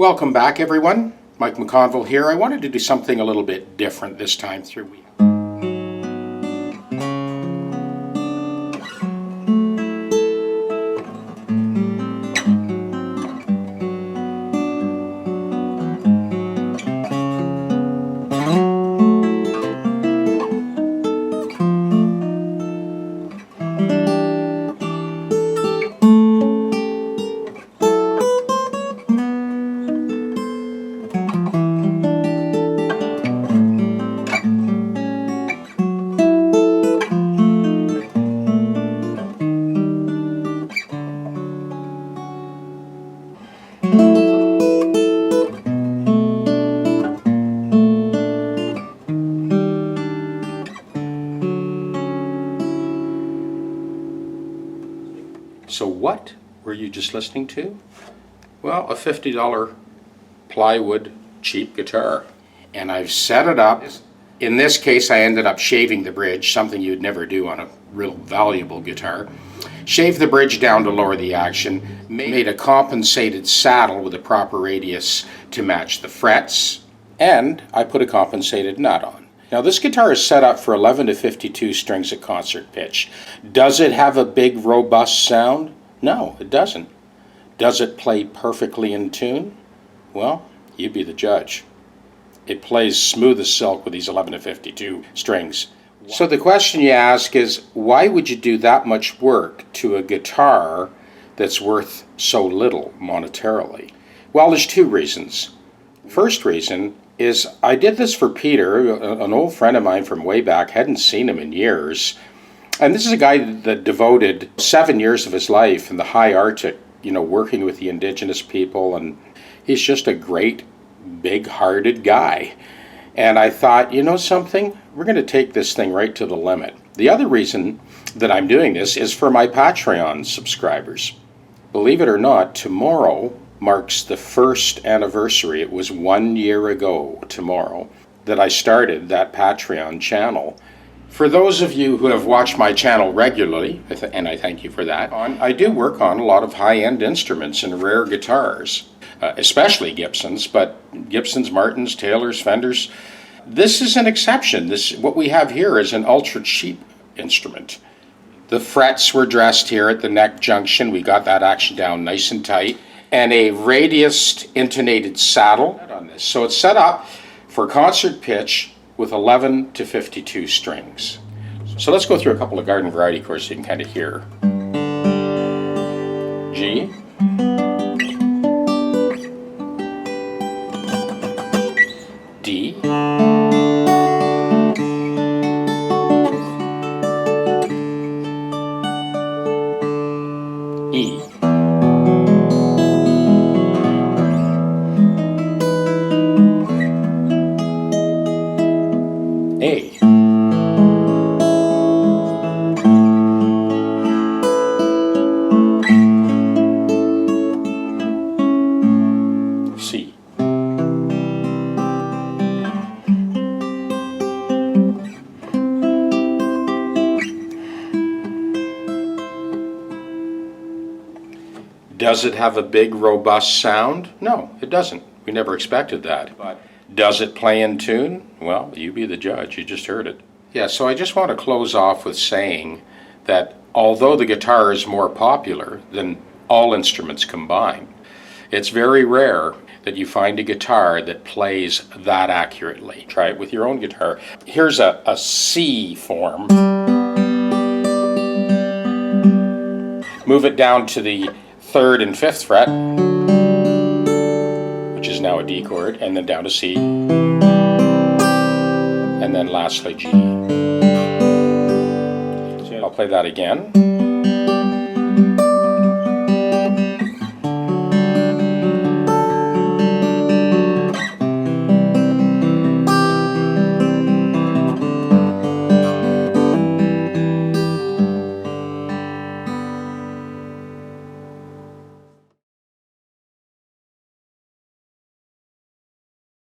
Welcome back, everyone. Mike McConville here. I wanted to do something a little bit different this time through. So what were you just listening to? Well, a $50 plywood cheap guitar. And I've set it up. In this case, I ended up shaving the bridge, something you'd never do on a real valuable guitar. Shaved the bridge down to lower the action, made a compensated saddle with a proper radius to match the frets, and I put a compensated nut on. Now this guitar is set up for 11 to 52 strings at concert pitch. Does it have a big robust sound? No, it doesn't. Does it play perfectly in tune? Well, you be the judge. It plays smooth as silk with these 11 to 52 strings. So the question you ask is, why would you do that much work to a guitar that's worth so little monetarily? Well, there's two reasons. First reason is I did this for Peter, an old friend of mine from way back, hadn't seen him in years. And this is a guy that devoted 7 years of his life in the high Arctic, working with the indigenous people, and he's just a great, big-hearted guy. And I thought, you know something? We're going to take this thing right to the limit. The other reason that I'm doing this is for my Patreon subscribers. Believe it or not, tomorrow marks the first anniversary. It was 1 year ago tomorrow that I started that Patreon channel. For those of you who have watched my channel regularly, and I thank you for that, I do work on a lot of high-end instruments and rare guitars, especially Gibsons, but Gibsons, Martins, Taylors, Fenders. This is an exception. What we have here is an ultra-cheap instrument. The frets were dressed here at the neck junction. We got that action down nice and tight. And a radiused intonated saddle on this. So it's set up for concert pitch with 11 to 52 strings. So let's go through a couple of garden variety chords so you can kind of hear. G. D. E. A. C. Does it have a big, robust sound? No, it doesn't. We never expected that. But does it play in tune? Well, you be the judge. You just heard it. Yeah, so I just want to close off with saying that although the guitar is more popular than all instruments combined, it's very rare that you find a guitar that plays that accurately. Try it with your own guitar. Here's a C form. Move it down to the 3rd and 5th fret, which is now a D chord, and then down to C, and then lastly G. So I'll play that again.